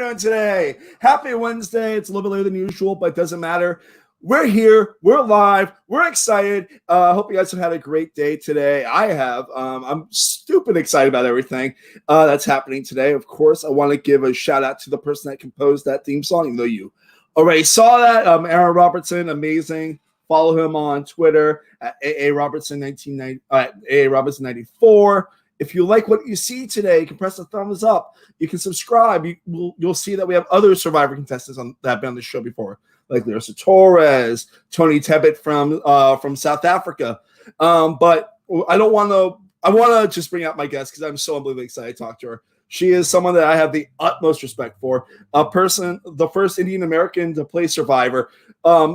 doing today? Happy Wednesday. It's a little bit later than usual, but it doesn't matter. We're here. We're live. We're excited. Hope you guys have had a great day today. I have. I'm stupid excited about everything that's happening today. Of course, I want to give a shout out to the person that composed that theme song. Even though you already saw that, Aaron Robertson, amazing. Follow him on Twitter at AARobertson94. If you like what you see today, you can press the thumbs up. You can subscribe. You'll see that we have other Survivor contestants that have been on the show before, like Larissa Torres, Tony Tebbett from South Africa. But I want to just bring out my guest because I'm so unbelievably excited to talk to her. She is someone that I have the utmost respect for. The first Indian American to play Survivor.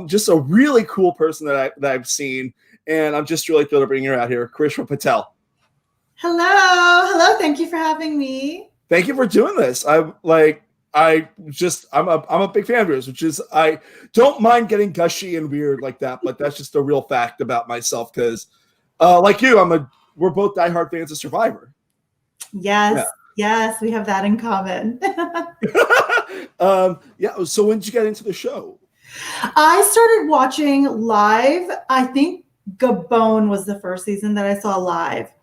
Just a really cool person that I've seen, and I'm just really thrilled to bring her out here. Karishma Patel. Hello. Thank you for having me. Thank you for doing this. I'm a big fan of yours, which is I don't mind getting gushy and weird like that, but that's just a real fact about myself because, like you, we're both diehard fans of Survivor. Yes, we have that in common. So when did you get into the show? I started watching live. I think Gabon was the first season that I saw live.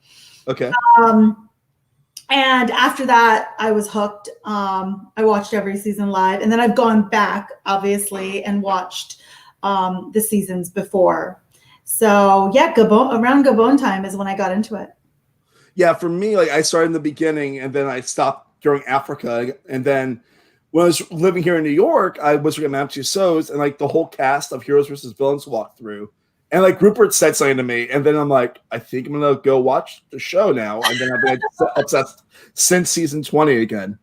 Okay. And after that, I was hooked. I watched every season live, and then I've gone back, obviously, and watched the seasons before. So yeah, around Gabon time is when I got into it. Yeah, for me, like I started in the beginning, and then I stopped during Africa, and then when I was living here in New York, I was looking at Map 2 shows, and like the whole cast of Heroes versus Villains walked through. And like Rupert said something to me, and then I'm like, I think I'm gonna go watch the show now. And then I've been obsessed since season 20 again.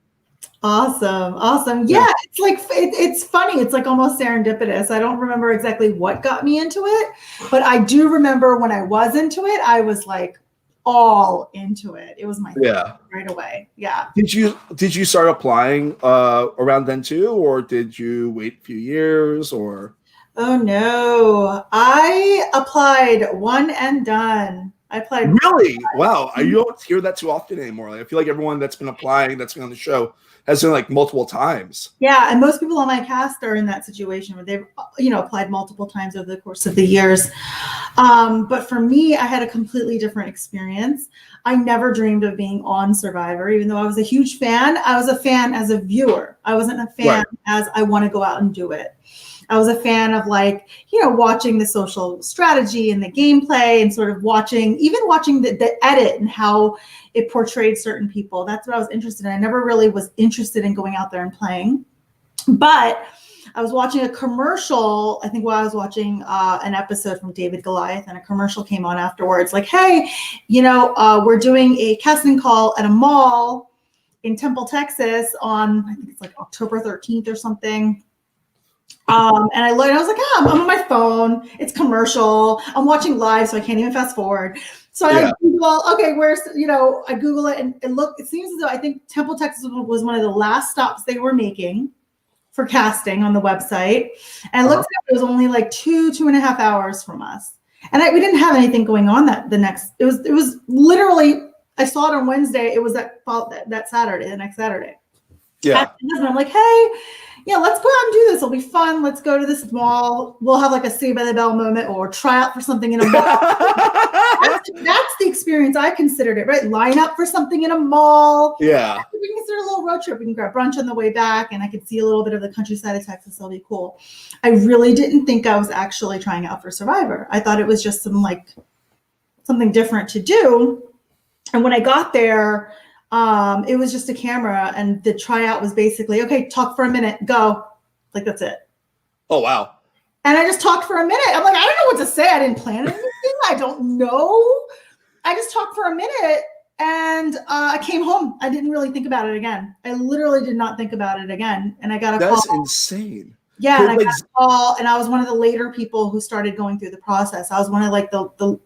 Awesome. Yeah, it's like it's funny. It's like almost serendipitous. I don't remember exactly what got me into it, but I do remember when I was into it, I was like all into it. It was my thing right away. Yeah. Did you start applying around then too, or did you wait a few years or? Oh no, I applied one and done. I applied. Really? Wow. You don't hear that too often anymore. Like, I feel like everyone that's been applying, that's been on the show, has done like multiple times. Yeah, and most people on my cast are in that situation where they've, applied multiple times over the course of the years. But for me, I had a completely different experience. I never dreamed of being on Survivor, even though I was a huge fan. I was a fan as a viewer. I wasn't a fan as I want to go out and do it. I was a fan of watching the social strategy and the gameplay and sort of watching the edit and how it portrayed certain people. That's what I was interested in. I never really was interested in going out there and playing. But I was watching a commercial, I think while I was watching an episode from David Goliath, and a commercial came on afterwards like, hey, we're doing a casting call at a mall in Temple, Texas on, I think it's like October 13th or something. And I looked, and I was like, I'm on my phone. It's commercial. I'm watching live, so I can't even fast forward. So I Google, I Google it and look, it seems as though I think Temple, Texas was one of the last stops they were making for casting on the website. And I looked it was only like 2.5 hours from us. And we didn't have anything going on it was literally, I saw it on Wednesday. It was that Saturday, the next Saturday. Yeah. And I'm like, hey, let's go out and do this. It'll be fun. Let's go to this mall. We'll have like a Saved by the Bell moment or try out for something in a mall. that's the experience I considered it, right? Line up for something in a mall. Yeah. We can consider a little road trip. We can grab brunch on the way back, and I could see a little bit of the countryside of Texas. It'll be cool. I really didn't think I was actually trying out for Survivor. I thought it was just something different to do. And when I got there, it was just a camera, and the tryout was basically, okay, talk for a minute, go. Like, that's it. Oh, wow. And I just talked for a minute. I'm like, I don't know what to say. I didn't plan anything. I don't know. I just talked for a minute, and I came home. I didn't really think about it again. I literally did not think about it again. And I got a call. That's insane. Yeah, and I got a call, and I was one of the later people who started going through the process. I was one of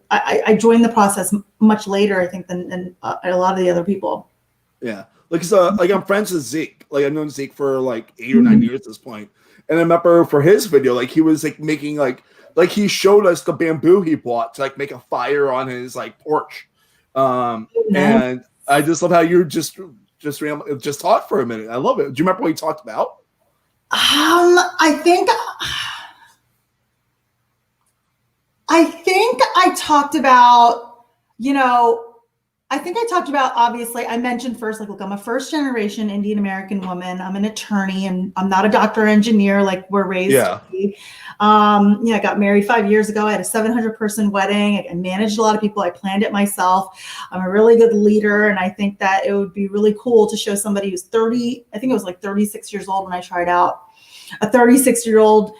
I joined the process much later, I think, than a lot of the other people. Yeah, I'm friends with Zeke. Like, I've known Zeke for like 8 or 9 years at this point. And I remember for his video, like he was like making like he showed us the bamboo he bought to like make a fire on his like porch. And I just love how you're just just talk for a minute. I love it. Do you remember what we talked about? I think I talked about, obviously, I mentioned first, like, look, I'm a first generation Indian American woman. I'm an attorney, and I'm not a doctor or engineer like we're raised to be. I got married 5 years ago. I had a 700-person wedding. I managed a lot of people. I planned it myself. I'm a really good leader, and I think that it would be really cool to show somebody who's 30, I think it was like 36 years old when I tried out, a 36-year-old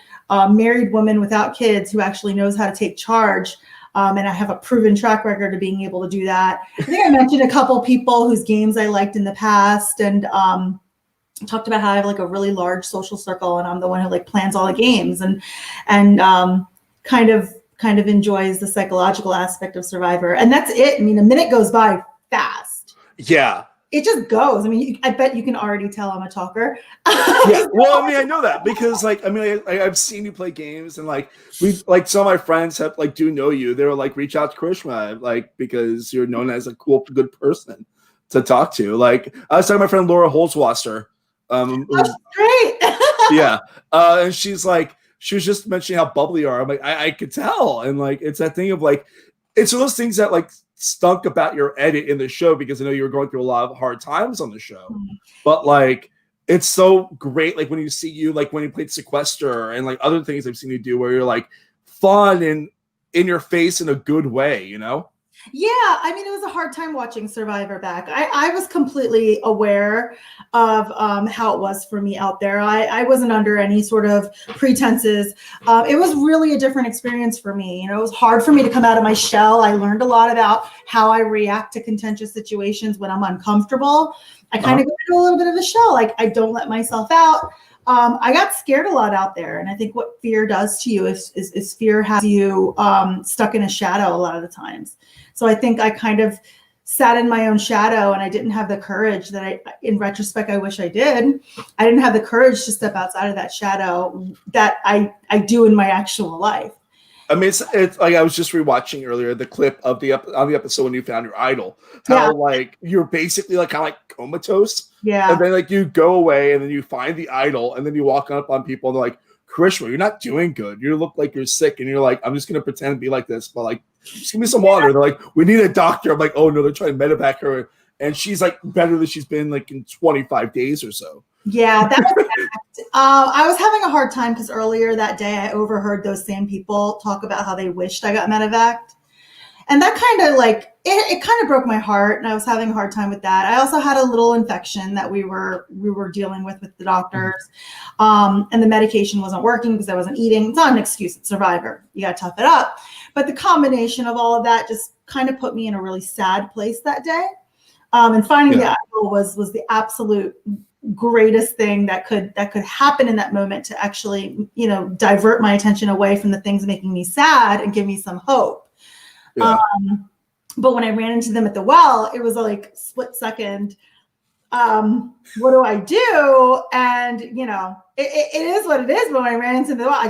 married woman without kids who actually knows how to take charge. And I have a proven track record of being able to do that. I think I mentioned a couple people whose games I liked in the past, and talked about how I have like a really large social circle, and I'm the one who like plans all the games and kind of enjoys the psychological aspect of Survivor. And that's it. I mean, a minute goes by fast. Yeah. It just goes. I mean, I bet you can already tell I'm a talker. Yeah. Well, I mean, I know that because, like, I mean, I've seen you play games, and like some of my friends have do know you. They were like, reach out to Karishma, like, because you're known as a cool, good person to talk to. Like, I was talking to my friend Laura Holzwasser. That's great. Yeah, and she was just mentioning how bubbly you are. I'm like, I could tell, and like, it's that thing of like, it's one of those things that like stunk about your edit in the show, because I know you were going through a lot of hard times on the show, but like, it's so great. Like when you see you, like when you played Sequester and like other things I've seen you do where you're like fun and in your face in a good way, Yeah, I mean, it was a hard time watching Survivor back. I was completely aware of how it was for me out there. I wasn't under any sort of pretenses. It was really a different experience for me. It was hard for me to come out of my shell. I learned a lot about how I react to contentious situations when I'm uncomfortable. I kind of go into a little bit of a shell. Like, I don't let myself out. I got scared a lot out there. And I think what fear does to you is fear has you stuck in a shadow a lot of the times. So I think I kind of sat in my own shadow, and I didn't have the courage that in retrospect, I wish I did. I didn't have the courage to step outside of that shadow that I do in my actual life. I mean, it's like I was just rewatching earlier the clip of the episode when you found your idol. How like you're basically like kind of like comatose. Yeah. And then like you go away, and then you find the idol, and then you walk up on people, and they're like, Karishma, you're not doing good. You look like you're sick, and you're like, I'm just gonna pretend to be like this, but like, just give me some water. They're like, we need a doctor. I'm like, oh no, they're trying to medevac her, and she's like better than she's been like in 25 days or so. Yeah, that was I was having a hard time because earlier that day I overheard those same people talk about how they wished I got medevaced. And that kind of like, it kind of broke my heart, and I was having a hard time with that. I also had a little infection that we were dealing with the doctors, and the medication wasn't working because I wasn't eating. It's not an excuse. It's Survivor. You got to tough it up. But the combination of all of that just kind of put me in a really sad place that day. And finding the idol was the absolute greatest thing that could happen in that moment to actually, divert my attention away from the things making me sad and give me some hope. Yeah. But when I ran into them at the well, it was like split second. What do I do? And it is what it is. But when I ran into the well, I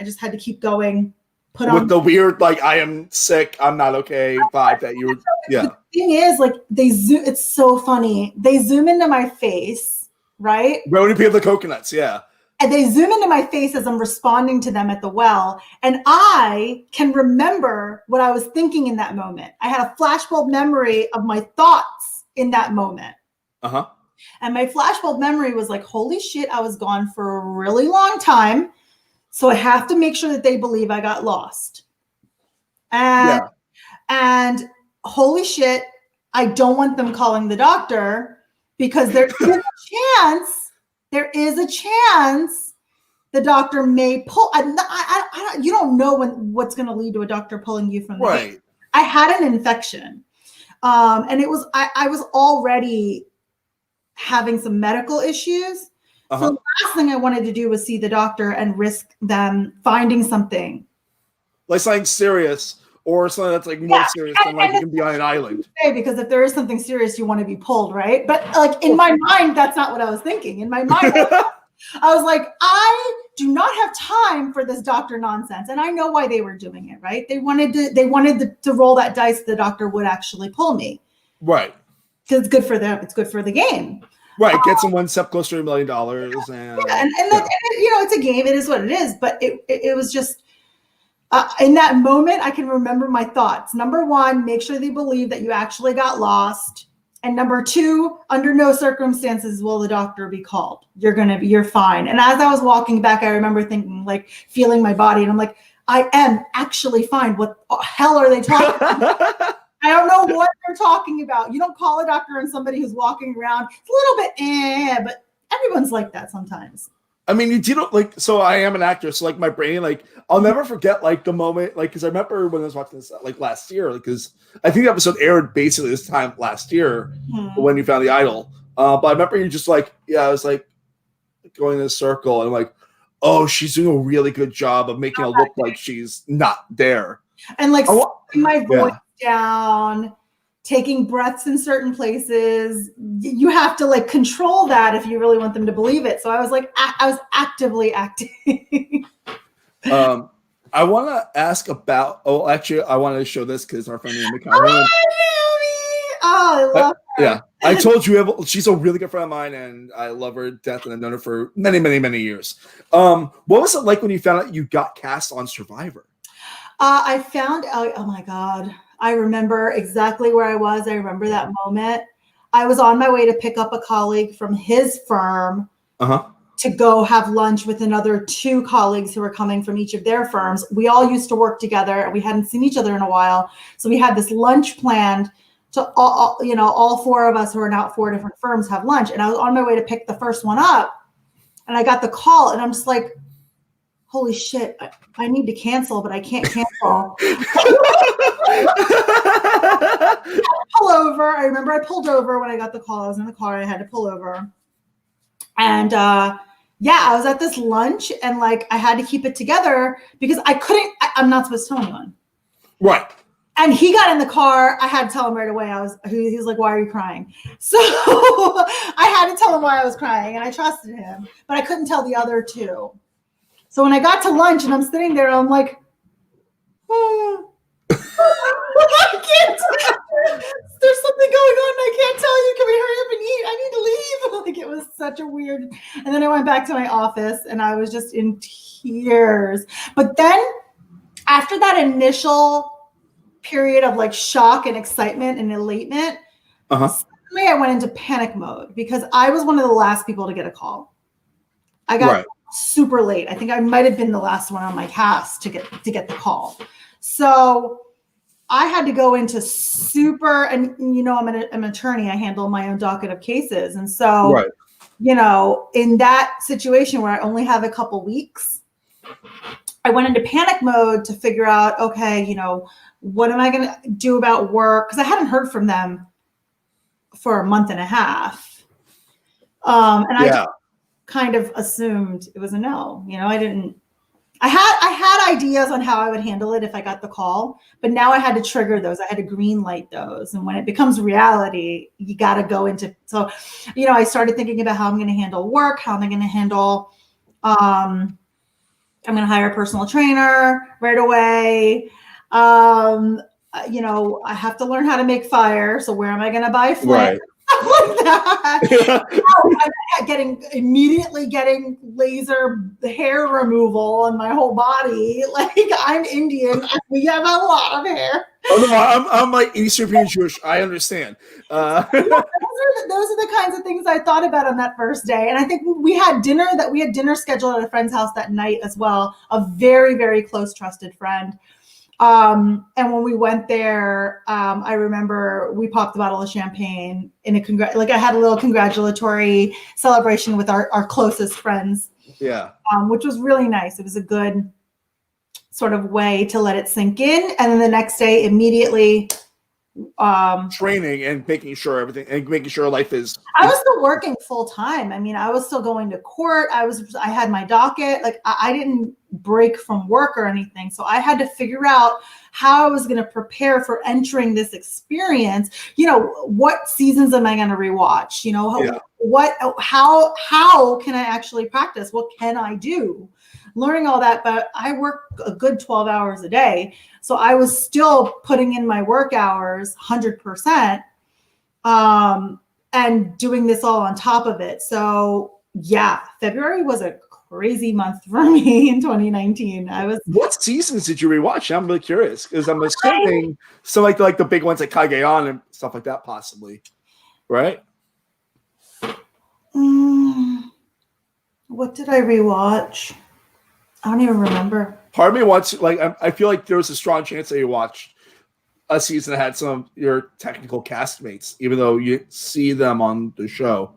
just had to keep going. With the weird, like, I am sick, I'm not okay vibe that you were. Yeah. The thing is, like, they zoom. It's so funny. They zoom into my face, right? When you peel the coconuts, yeah. And they zoom into my face as I'm responding to them at the well. And I can remember what I was thinking in that moment. I had a flashbulb memory of my thoughts in that moment. Uh-huh. And my flashbulb memory was like, holy shit, I was gone for a really long time. So I have to make sure that they believe I got lost. And holy shit, I don't want them calling the doctor, because there is a chance the doctor may pull. You don't know what's going to lead to a doctor pulling you from the game. I had an infection, and it was I was already having some medical issues. So the last thing I wanted to do was see the doctor and risk them finding something. Like something serious, or something that's like more serious than like you can be on an island. Because if there is something serious, you want to be pulled, right? But like in my mind, that's not what I was thinking. In my mind, I was like, I do not have time for this doctor nonsense. And I know why they were doing it, right? They wanted to roll that dice. The doctor would actually pull me. Right. because it's good for them. It's good for the game. Right, gets them one step closer to $1 million, and it's a game. It is what it is. But it was just in that moment, I can remember my thoughts. Number one, make sure they believe that you actually got lost, and number two, under no circumstances will the doctor be called. You're fine. And as I was walking back, I remember thinking, like, feeling my body, and I'm like, I am actually fine. What the hell are they talking about? I don't know what they're talking about. You don't call a doctor on somebody who's walking around. It's a little bit, but everyone's like that sometimes. I mean, you don't like, so I am an actor. So like my brain, like I'll never forget like the moment, like, cause I remember when I was watching this like last year, because I think the episode aired basically this time last year when you found the idol. But I remember you just like, I was like going in a circle and I'm like, oh, she's doing a really good job of making it look like she's not there. And like my voice down, taking breaths in certain places. You have to like control that if you really want them to believe it. So I was like, I was actively acting. I want to ask about, actually, I wanted to show this because our friend Naomi. I love her. Yeah, I told you she's a really good friend of mine, and I love her to death, and I've known her for many, many, many years. What was it like when you found out you got cast on Survivor? I found out, oh my God, I remember exactly where I was. I remember that moment. I was on my way to pick up a colleague from his firm to go have lunch with another 2 colleagues who were coming from each of their firms. We all used to work together, and we hadn't seen each other in a while. So we had this lunch planned to all 4 of us who are now at 4 different firms have lunch. And I was on my way to pick the first one up, and I got the call, and I'm just like, holy shit, I need to cancel, but I can't cancel. Pull over. I remember I pulled over when I got the call. I was in the car. I had to pull over. And I was at this lunch, and like I had to keep it together because I'm not supposed to tell anyone. Right. And he got in the car. I had to tell him right away. He was like, why are you crying? So I had to tell him why I was crying, and I trusted him, but I couldn't tell the other 2. So when I got to lunch and I'm sitting there, I'm like, I can't. There's something going on. I can't tell you. Can we hurry up and eat? I need to leave. Like, it was such a weird. And then I went back to my office and I was just in tears. But then after that initial period of like shock and excitement and elatement, suddenly I went into panic mode because I was one of the last people to get a call. I got super late. I think I might have been the last one on my cast to get the call. So I had to go into and I'm an attorney. I handle my own docket of cases. And so, in that situation where I only have a couple weeks, I went into panic mode to figure out, okay, what am I going to do about work? Because I hadn't heard from them for a month and a half. I just kind of assumed it was a no. I had ideas on how I would handle it if I got the call, but now I had to trigger those. I had to green light those. And when it becomes reality, you got to go into, so, I started thinking about how I'm going to handle work, how am I going to handle, I'm going to hire a personal trainer right away. I have to learn how to make fire. So where am I going to buy flint? Like that. I'm immediately getting laser hair removal on my whole body. Like, I'm Indian. We have a lot of hair. Oh no, I'm like East European Jewish. I understand. Those are the kinds of things I thought about on that first day. And I think we had dinner scheduled at a friend's house that night as well. A very, very close, trusted friend. And when we went there, I remember we popped a bottle of champagne in I had a little congratulatory celebration with our closest friends. Yeah. Which was really nice. It was a good sort of way to let it sink in. And then the next day, immediately, training and making sure life is. I was still working full time. I mean, I was still going to court. I had my docket. Like, I didn't break from work or anything. So I had to figure out how I was going to prepare for entering this experience. What seasons am I going to rewatch? How can I actually practice? What can I do? Learning all that, but I work a good 12 hours a day. So I was still putting in my work hours 100%. and doing this all on top of it. So yeah, February was a crazy month for me in 2019. What seasons did you rewatch? I'm really curious because I'm assuming so like the big ones like Kage-on and stuff like that, possibly, right? What did I rewatch? I don't even remember. Part of me wants I feel like there was a strong chance that you watched a season that had some of your technical castmates, even though you didn't see them on the show,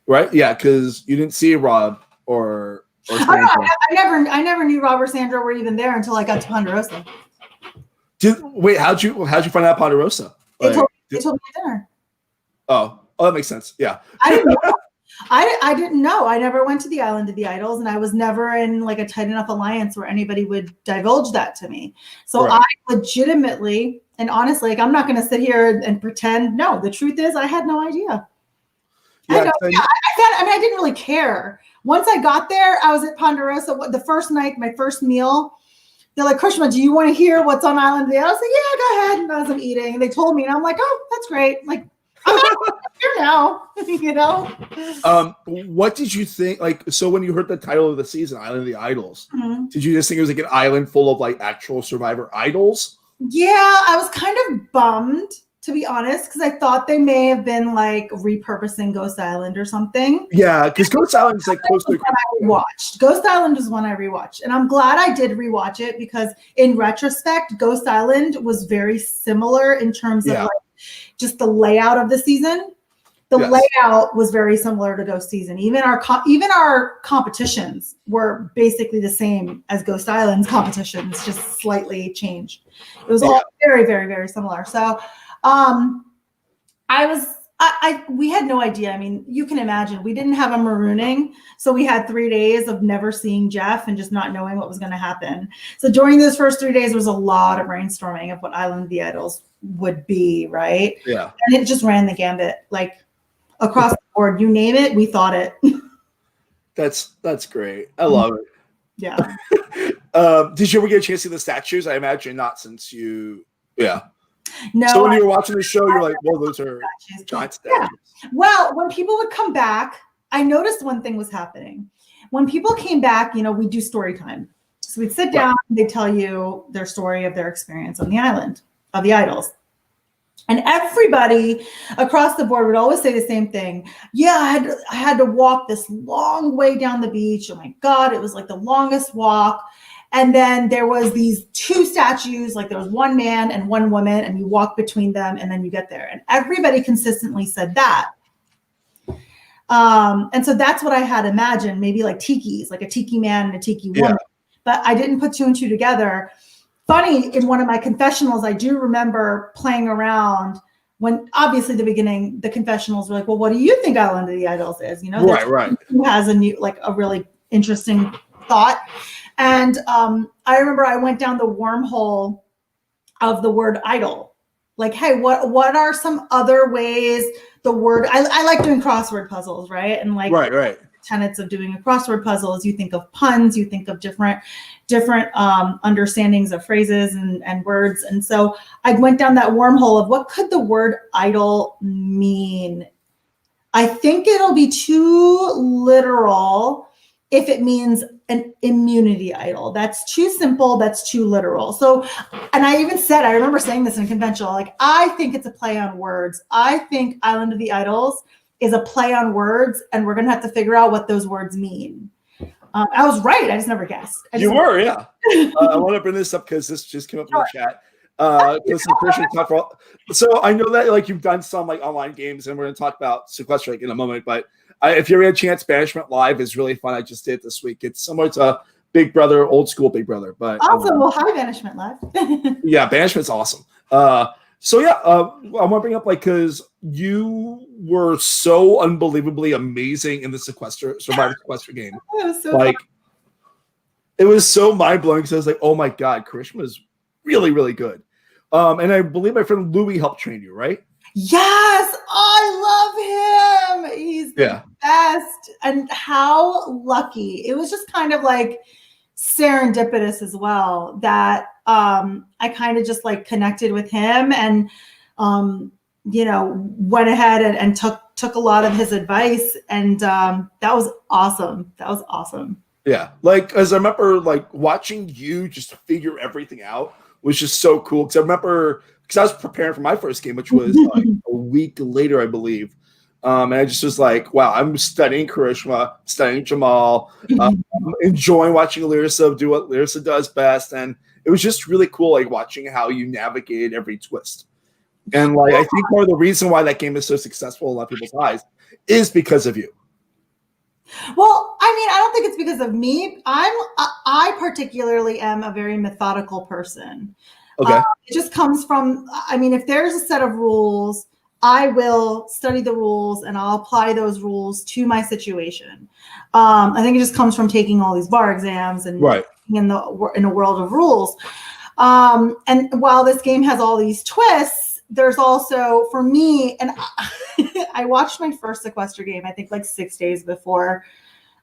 right? Yeah, because you didn't see Rob or Sandra. I never knew Rob or Sandra were even there until I got to Ponderosa. How'd you find out Ponderosa? They told me at dinner. Oh, that makes sense. Yeah, I didn't know. I didn't know. I never went to the Island of the Idols, and I was never in like a tight enough alliance where anybody would divulge that to me. So right. I legitimately and honestly, like, I'm not going to sit here and pretend. No, the truth is, I had no idea. Yeah, I didn't really care. Once I got there, I was at Ponderosa. The first night, my first meal, they're like, Karishma, do you want to hear what's on Island of the Idols? I was like, yeah, go ahead. And as I'm eating, and they told me, and I'm like, oh, that's great. Like, I'm here now, you know? What did you think? Like, so when you heard the title of the season, Island of the Idols, did you just think it was like an island full of like actual Survivor idols? Yeah, I was kind of bummed, to be honest, because I thought they may have been like repurposing Ghost Island or something. Yeah, because Ghost Island is like close to. I rewatched. Ghost Island was one I rewatched, and I'm glad I did rewatch it because in retrospect, Ghost Island was very similar in terms of like just the layout of the season. The layout was very similar to Ghost season. Even our competitions were basically the same as Ghost Island's competitions, just slightly changed. It was all very, very, very similar. So we had no idea. I mean, you can imagine we didn't have a marooning. So we had 3 days of never seeing Jeff and just not knowing what was going to happen. So during those first 3 days, there was a lot of brainstorming of what Island of the Idols would be, right? Yeah. And it just ran the gambit, like across the board. You name it, we thought it. That's great. I love it. Yeah. Did you ever get a chance to see the statues? I imagine not, since you No. So when you were watching the show, you're like, well, those are giant statues. Yeah. Well, when people would come back, I noticed one thing was happening. When people came back, we do story time. So we'd sit down, they tell you their story of their experience on the island of the idols. And everybody across the board would always say the same thing. Yeah, I had to walk this long way down the beach. Oh my God, it was like the longest walk. And then there was these 2 statues, like there was one man and one woman, and you walk between them and then you get there. And everybody consistently said that. And so that's what I had imagined, maybe like tikis, like a tiki man and a tiki woman. Yeah. But I didn't put 2 and 2 together. Funny, in one of my confessionals, I do remember playing around when obviously the beginning, the confessionals were like, well, what do you think Island of the Idols is? Right. Who has a really interesting thought. And I remember I went down the wormhole of the word idol. Like, hey, what are some other ways the word, I like doing crossword puzzles, right? And like right. tenets of doing a crossword puzzle is you think of puns, you think of different understandings of phrases and words. And so I went down that wormhole of what could the word idol mean? I think it'll be too literal if it means an immunity idol. That's too simple. That's too literal. So, and I remember saying this in a conventional, like, I think it's a play on words. I think Island of the Idols is a play on words, and we're going to have to figure out what those words mean. I was right. I just never guessed. You were, yeah. I want to bring this up because this just came up in the chat. So I know that like you've done some like online games, and we're going to talk about Sequester in a moment, but if you ever had a chance, Banishment Live is really fun. I just did it this week. It's similar to Big Brother, old school Big Brother. But awesome. Well, hi, Banishment Live. Yeah, Banishment's awesome. I want to bring up because you were so unbelievably amazing in the Survivor Sequester game. It was so fun. It was so mind blowing because I was like, oh my God, Karishma is really, really good. And I believe my friend Louie helped train you, right? Yes, I love him. He's the best. And how lucky. It was just kind of like serendipitous as well that I kind of just like connected with him. And went ahead and took a lot of his advice, and that was awesome. That was awesome. Yeah, like, as I remember, like, watching you just figure everything out was just so cool. Because I remember, because I was preparing for my first game, which was like a week later, I believe. And I just was like, wow, I'm studying Karishma, studying Jamal, enjoying watching Larissa do what Larissa does best. And it was just really cool, like, watching how you navigated every twist. And, like, I think part of the reason why that game is so successful in a lot of people's eyes is because of you. Well, I mean, I don't think it's because of me. I particularly am a very methodical person. Okay. It just comes from, I mean, if there's a set of rules, I will study the rules and I'll apply those rules to my situation. I think it just comes from taking all these bar exams and in a world of rules. And while this game has all these twists, there's also, for me, and I watched my first Sequester game, I think like 6 days before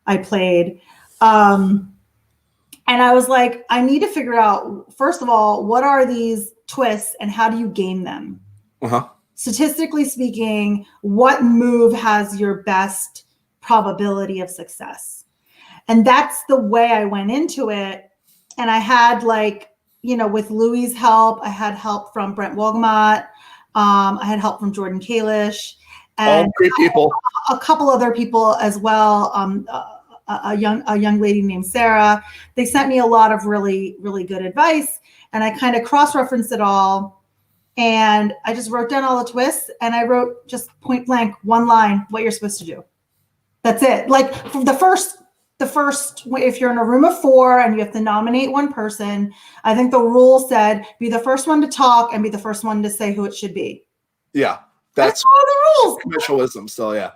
I played. And I was like, I need to figure out, first of all, what are these twists and how do you game them? Statistically speaking, what move has your best probability of success? And that's the way I went into it. And I had, like, with Louie's help, I had help from Brent Wolgamott. I had help from Jordan Kalish, and all great people. A couple other people as well. A young lady named Sarah. They sent me a lot of really, really good advice, and I kind of cross-referenced it all. And I just wrote down all the twists, and I wrote just point blank, one line, what you're supposed to do. That's it. Like, from the first, if you're in a room of 4 and you have to nominate one person, I think the rule said be the first one to talk and be the first one to say who it should be. Yeah, that's all the rules. Commercial wisdom. So yeah.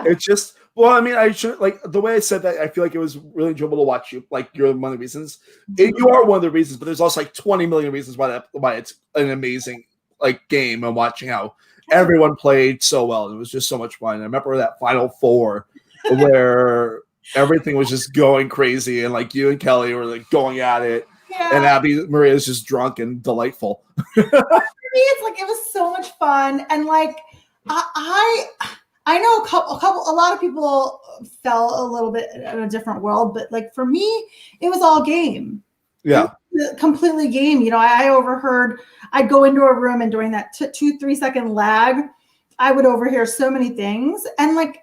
It's just, well, I mean, I should, like, the way I said that, I feel like it was really enjoyable to watch you. Like, you're one of the reasons. You are one of the reasons, but there's also like 20 million reasons why it's an amazing, like, game, and watching how everyone played so well. It was just so much fun. I remember that Final Four where everything was just going crazy, and like you and Kelly were like going at it, and Abby Maria is just drunk and delightful. For me, it's like, it was so much fun, and like I know a lot of people fell a little bit in a different world, but like for me, it was all game. Yeah, completely game. I overheard. I'd go into a room, and during that 2-3 second lag, I would overhear so many things, and like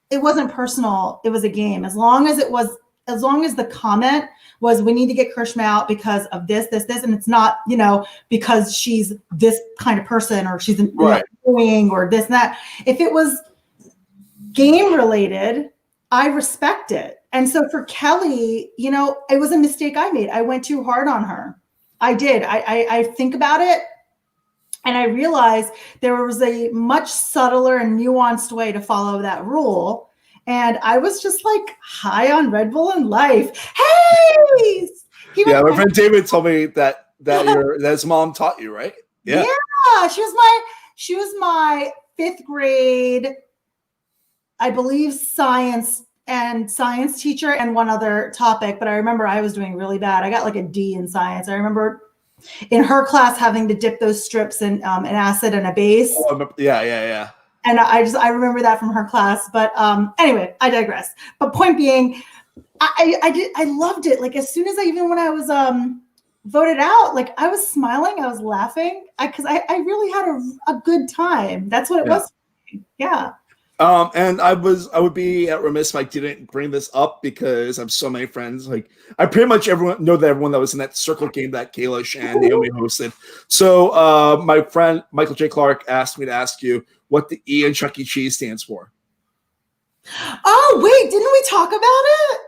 it wasn't personal. It was a game. As long as the comment was, we need to get Karishma out because of this, and it's not, because she's this kind of person, or she's annoying, or this and that. If it was game related, I respect it. And so for Kelly, it was a mistake I made. I went too hard on her. I did. I think about it, and I realized there was a much subtler and nuanced way to follow that rule. And I was just like high on Red Bull and life. Hey! My friend David told me that his mom taught you, right? Yeah. She was my 5th grade, I believe, science teacher, and one other topic. But I remember I was doing really bad. I got like a D in science. I remember in her class having to dip those strips in an acid and a base. Yeah. And I remember that from her class. But anyway, I digress. But point being, I loved it. Like, as soon as when I was voted out, like, I was smiling, I was laughing, because I really had a good time. That's what it was. Yeah. And I would be remiss if I didn't bring this up, because I have so many friends. Like, I pretty much everyone that was in that circle game that Kalish and Naomi hosted. So my friend Michael J. Clark asked me to ask you what the E in Chuck E. Cheese stands for. Oh, wait, didn't we talk about it?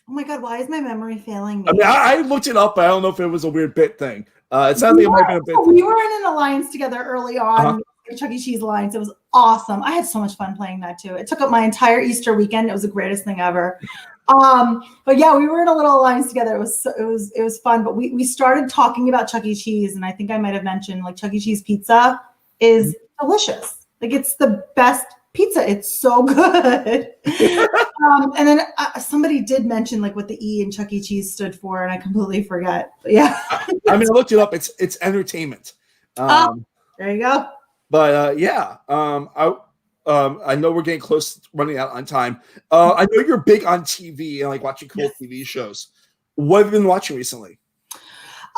Oh my God, why is my memory failing me? I mean, I looked it up, but I don't know if it was a weird bit thing. It sounds like it might have been a bit thing. We were in an alliance together early on. Chuck E. Cheese alliance. It was awesome. I had so much fun playing that too. It took up my entire Easter weekend. It was the greatest thing ever. But yeah, we were in a little alliance together. It was fun. But we started talking about Chuck E. Cheese, and I think I might have mentioned, like, Chuck E. Cheese pizza is delicious. Like, it's the best pizza. It's so good. And then somebody did mention like what the E in Chuck E. Cheese stood for, and I completely forget. But yeah. I mean, I looked it up. It's entertainment. There you go. But I know we're getting close to running out on time. I know you're big on TV and like watching cool TV shows. What have you been watching recently?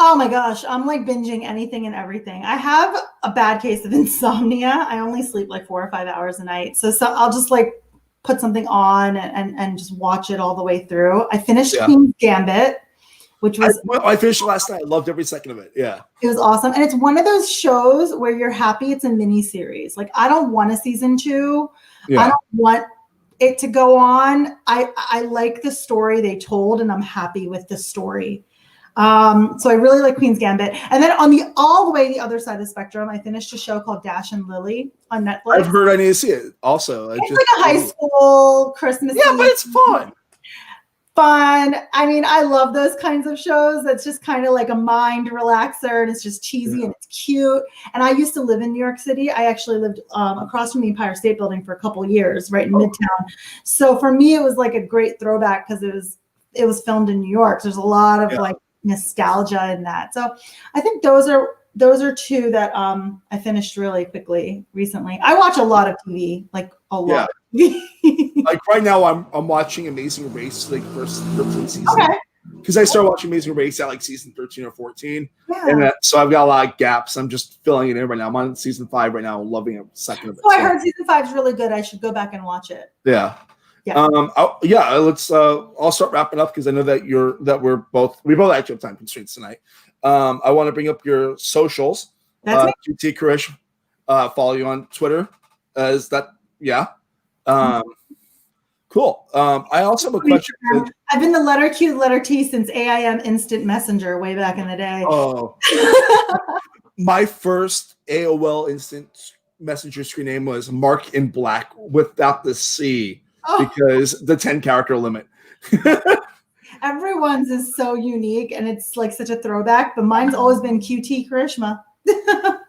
Oh my gosh, I'm like binging anything and everything. I have a bad case of insomnia. I only sleep like 4 or 5 hours a night. So I'll just like put something on and just watch it all the way through. I finished Queen's Gambit, which was I finished it last night. I loved every second of it. Yeah. It was awesome. And it's one of those shows where you're happy it's a mini series. Like I don't want a season 2. Yeah. I don't want it to go on. I like the story they told and I'm happy with the story. So I really like Queen's Gambit. And then on all the way the other side of the spectrum, I finished a show called Dash and Lily on Netflix. I've heard I need to see it also. It's like a high school Christmas. Yeah, but it's fun. I mean, I love those kinds of shows. That's just kind of like a mind relaxer and it's just cheesy and it's cute. And I used to live in New York City. I actually lived across from the Empire State Building for a couple of years, right in Midtown. So for me, it was like a great throwback because it was filmed in New York. So there's a lot of like nostalgia in that. So I think those are two that I finished really quickly recently. I watch a lot of TV, like a lot. Like right now I'm watching Amazing Race, like first 13 seasons. Okay. Because I started watching Amazing Race at like season 13 or 14. Yeah. And so I've got a lot of gaps. I'm just filling it in right now. I'm on season 5 right now. I'm loving a second of it. Oh, I heard season 5 is really good. I should go back and watch it. Yeah. Yeah. Let's I'll start wrapping up because I know that we both actually have time constraints tonight. I want to bring up your socials. That's GT Karish, follow you on Twitter. Cool. I also have a question. I've been the letter Q, letter T since AIM Instant Messenger way back in the day. Oh. My first AOL Instant Messenger screen name was Mark in Black without the C. Because the 10-character limit. Everyone's is so unique and it's like such a throwback, but mine's always been QT Karishma.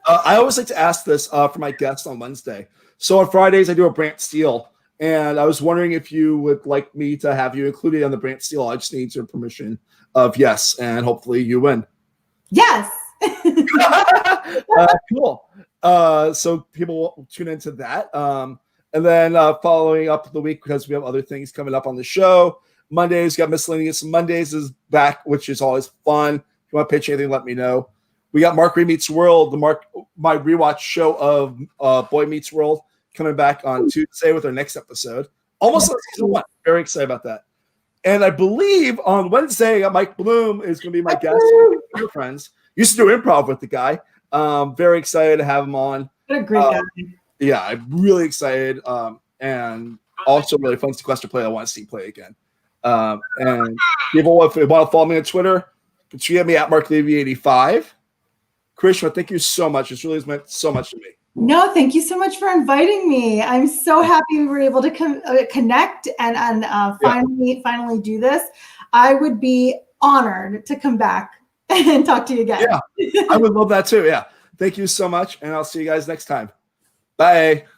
I always like to ask this for my guests on Wednesday. So on Fridays, I do a Brant Steele, and I was wondering if you would like me to have you included on the Brant Steele. I just need your permission of yes, and hopefully you win. Yes. Cool. So people will tune into that. And then following up the week, because we have other things coming up on the show. Mondays, got Miscellaneous Mondays is back, which is always fun. If you want to pitch anything, let me know. We got Mark Meets World, my rewatch show of Boy Meets World, coming back on Tuesday with our next episode. Almost like season 1. Very excited about that. And I believe on Wednesday, Mike Bloom is going to be my guest. Your friends. Used to do improv with the guy. Very excited to have him on. What a great guy. Yeah, I'm really excited, and also really fun Sequester play. I want to see play again. And people, if they want to follow me on Twitter, you can tweet at me at MarkLevy85. Karishma, thank you so much. It's really meant so much to me. No, thank you so much for inviting me. I'm so happy we were able to connect and finally do this. I would be honored to come back and talk to you again. Yeah, I would love that too. Yeah, thank you so much, and I'll see you guys next time. Bye.